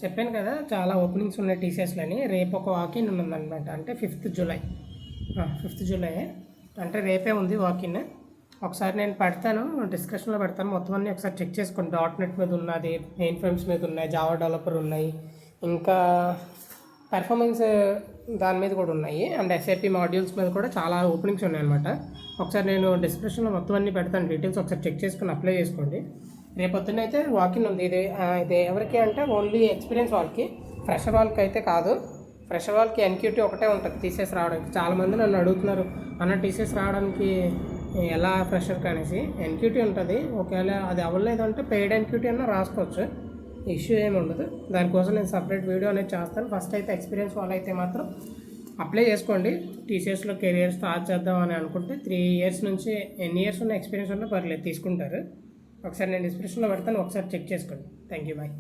చెప్పాను కదా చాలా ఓపెనింగ్స్ ఉన్నాయి టీసీఎస్లని. రేపు ఒక వాకిన్ ఉందన్నమాట, అంటే 5th జూలై. 5th జూలై అంటే రేపే ఉంది వాకిన్. ఒకసారి నేను పెడతాను, డిస్క్రిప్షన్లో పెడతాను. మొత్తం అన్నీ ఒకసారి చెక్ చేసుకోండి. .NET మీద ఉన్నది, మెయిన్ ఫ్రేమ్స్ మీద ఉన్నాయి, జావా డెవలపర్ ఉన్నాయి, ఇంకా పెర్ఫార్మెన్స్ దాని మీద కూడా ఉన్నాయి, అండ్ SAP మాడ్యూల్స్ మీద కూడా చాలా ఓపెనింగ్స్ ఉన్నాయన్నమాట. ఒకసారి నేను డిస్క్రిప్షన్లో మొత్తం అన్నీ పెడతాను, డీటెయిల్స్ ఒకసారి చెక్ చేసుకుని అప్లై చేసుకోండి. రేపొద్దున అయితే వాకిన్ ఉంది. ఇది ఎవరికి అంటే ఓన్లీ ఎక్స్పీరియన్స్ వాళ్ళకి, ఫ్రెషర్ వాళ్ళకి అయితే కాదు. ఫ్రెషర్ వాళ్ళకి NQT ఒకటే ఉంటుంది టీసీఎస్ రావడానికి. చాలామంది నన్ను అడుగుతున్నారు, అన్న టీసీఎస్ రావడానికి ఎలా ఫ్రెషర్కి అనేసి. NQT ఉంటుంది, ఒకవేళ అది అవ్వలేదంటే పెయిడ్ NQT అన్నా రాసుకోవచ్చు, ఇష్యూ ఏమి ఉండదు. దానికోసం నేను సపరేట్ వీడియో అనేది చేస్తాను. ఫస్ట్ అయితే ఎక్స్పీరియన్స్ వాళ్ళు అయితే మాత్రం అప్లై చేసుకోండి. టీసీఎస్లో కెరియర్ స్టార్ట్ చేద్దాం అని అనుకుంటే 3 years నుంచి ఎన్ని ఇయర్స్ ఉన్న ఎక్స్పీరియన్స్ ఉన్నా పర్లేదు, తీసుకుంటారు. ఒకసారి నేను డిస్క్రిప్షన్లో పెడతాను, ఒకసారి చెక్ చేసుకోండి. Thank you, bye.